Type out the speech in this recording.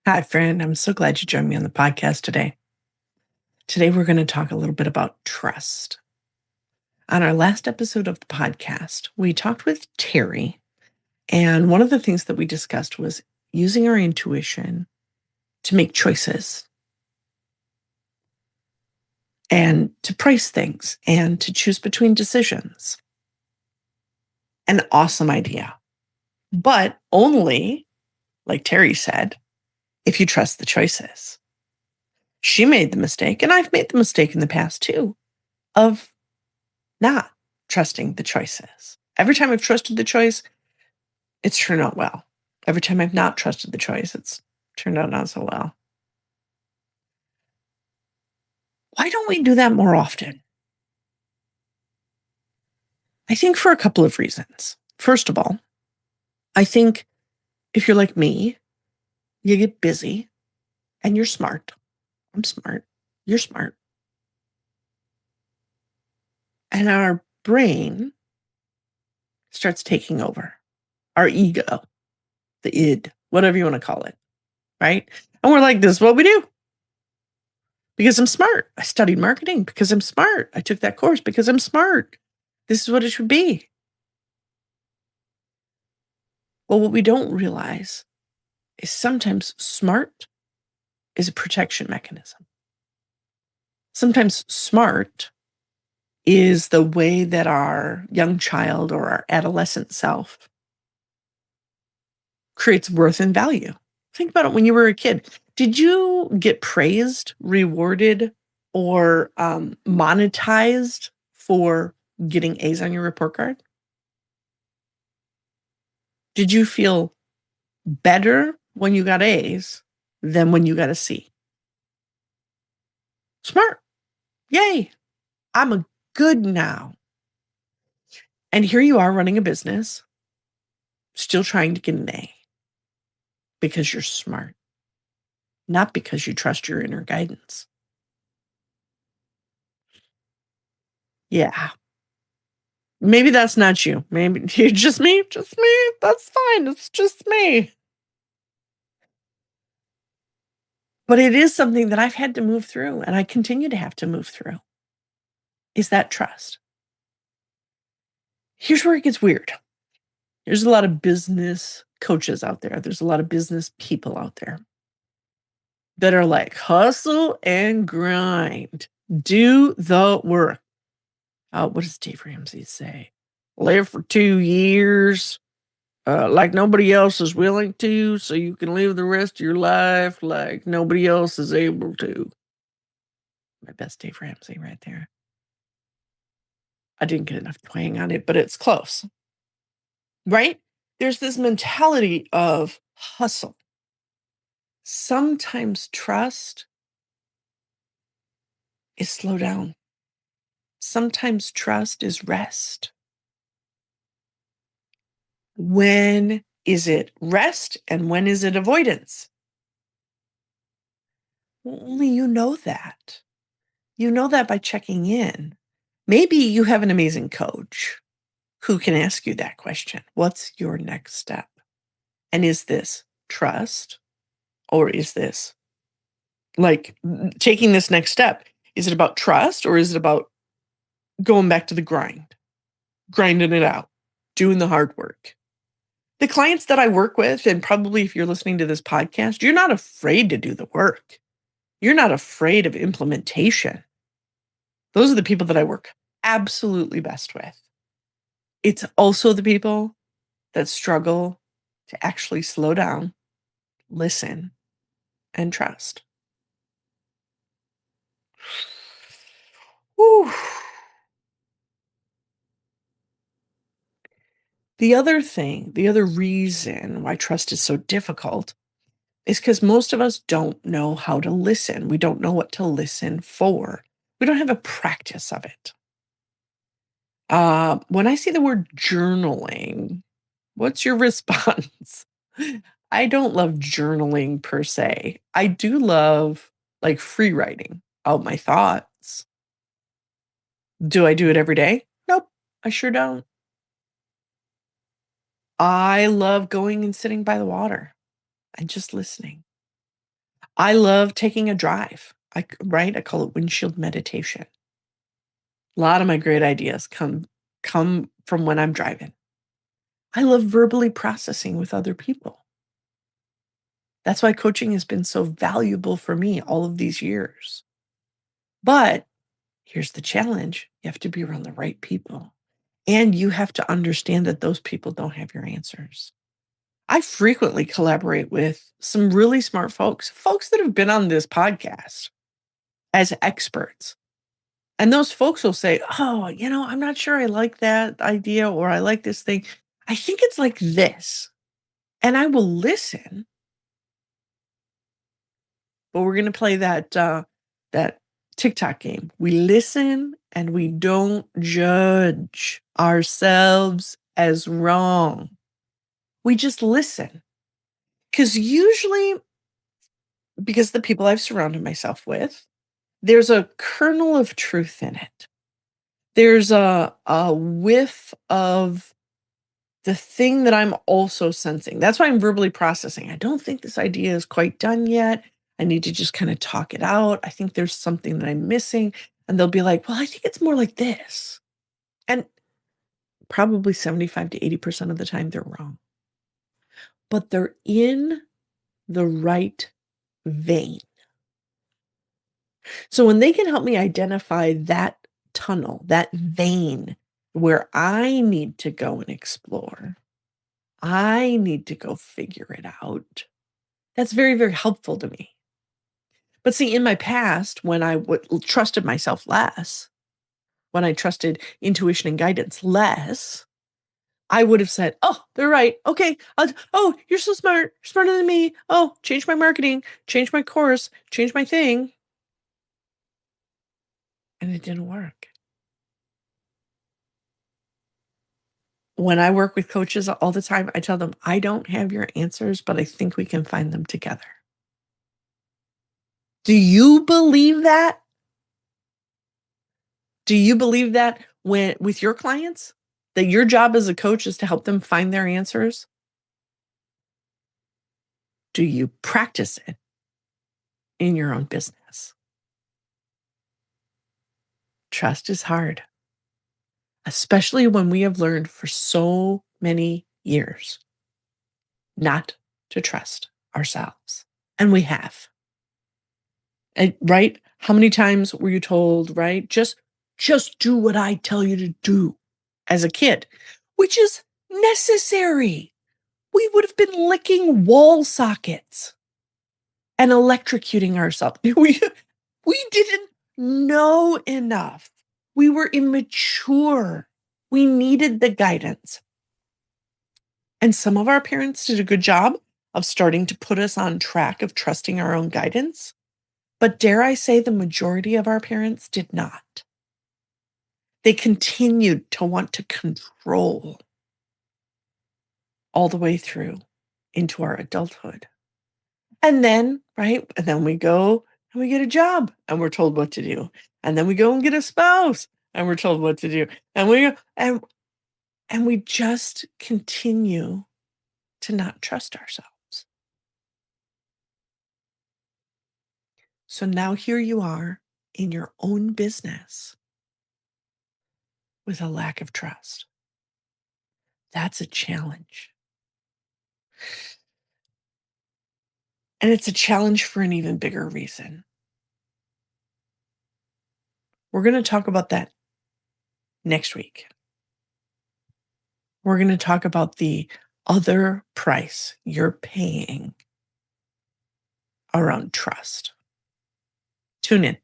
Hi, friend. I'm so glad you joined me on the podcast today. Today, we're going to talk a little bit about trust. On our last episode of the podcast, we talked with Terry, and one of the things that we discussed was using our intuition to make choices and to price things and to choose between decisions. An awesome idea, but only, like Terry said, if you trust the choices. She made the mistake, and I've made the mistake in the past too, of not trusting the choices. Every time I've trusted the choice, it's turned out well. Every time I've not trusted the choice, it's turned out not so well. Why don't we do that more often? I think for a couple of reasons. First of all, I think if you're like me, you get busy and you're smart. I'm smart. You're smart. And our brain starts taking over our ego, the id, whatever you want to call it, right? And we're like, this is what we do. Because I'm smart. I studied marketing because I'm smart. I took that course because I'm smart. This is what it should be. Well, what we don't realize is sometimes smart is a protection mechanism. Sometimes smart is the way that our young child or our adolescent self creates worth and value. Think about it when you were a kid. Did you get praised, rewarded, or monetized for getting A's on your report card? Did you feel better when you got A's than when you got a C? Smart. Yay. I'm a good now. And here you are running a business, still trying to get an A because you're smart, not because you trust your inner guidance. Yeah. Maybe that's not you. Maybe just me. Just me. That's fine. It's just me. But it is something that I've had to move through and I continue to have to move through is that trust. Here's where it gets weird. There's a lot of business coaches out there. There's a lot of business people out there that are like, hustle and grind, do the work. What does Dave Ramsey say? Live for 2 years, like nobody else is willing to, so you can live the rest of your life like nobody else is able to. My best Dave Ramsey right there. I didn't get enough twang on it, but it's close. Right? There's this mentality of hustle. Sometimes trust is slow down. Sometimes trust is rest. When is it rest and when is it avoidance? Well, only you know that. You know that by checking in. Maybe you have an amazing coach who can ask you that question. What's your next step? And is this trust or is this like taking this next step? Is it about trust or is it about going back to the grind, grinding it out, doing the hard work? The clients that I work with, and probably if you're listening to this podcast, you're not afraid to do the work. You're not afraid of implementation. Those are the people that I work absolutely best with. It's also the people that struggle to actually slow down, listen, and trust. Whew. The other reason why trust is so difficult is because most of us don't know how to listen. We don't know what to listen for. We don't have a practice of it. When I see the word journaling, what's your response? I don't love journaling per se. I do love like free writing out my thoughts. Do I do it every day? Nope, I sure don't. I love going and sitting by the water and just listening. I love taking a drive. Right? I call it windshield meditation. A lot of my great ideas come from when I'm driving. I love verbally processing with other people. That's why coaching has been so valuable for me all of these years. But here's the challenge. You have to be around the right people. And you have to understand that those people don't have your answers. I frequently collaborate with some really smart folks that have been on this podcast as experts. And those folks will say, "Oh, I'm not sure I like that idea or I like this thing. I think it's like this." And I will listen, but we're gonna play that TikTok game. We listen and we don't judge ourselves as wrong. We just listen. Because the people I've surrounded myself with, there's a kernel of truth in it. There's a whiff of the thing that I'm also sensing. That's why I'm verbally processing. I don't think this idea is quite done yet. I need to just kind of talk it out. I think there's something that I'm missing. And they'll be like, well, I think it's more like this. And probably 75 to 80% of the time they're wrong. But they're in the right vein. So when they can help me identify that tunnel, that vein where I need to go and explore, I need to go figure it out. That's very, very helpful to me. But see, in my past, when I trusted myself less, when I trusted intuition and guidance less, I would have said, "Oh, they're right. Okay. Oh, you're so smart. You're smarter than me. Oh, change my marketing, change my course, change my thing." And it didn't work. When I work with coaches all the time, I tell them, "I don't have your answers, but I think we can find them together." Do you believe that? Do you believe that when with your clients? That your job as a coach is to help them find their answers? Do you practice it in your own business? Trust is hard, especially when we have learned for so many years not to trust ourselves. And we have. Right? How many times were you told, right? Just do what I tell you to do as a kid, which is necessary. We would have been licking wall sockets and electrocuting ourselves. We didn't know enough. We were immature. We needed the guidance. And some of our parents did a good job of starting to put us on track of trusting our own guidance. But dare I say, the majority of our parents did not. They continued to want to control all the way through into our adulthood. And then, right? And then we go and we get a job and we're told what to do. And then we go and get a spouse and we're told what to do. And and we just continue to not trust ourselves. So now here you are in your own business with a lack of trust. That's a challenge. And it's a challenge for an even bigger reason. We're going to talk about that next week. We're going to talk about the other price you're paying around trust. Tune in.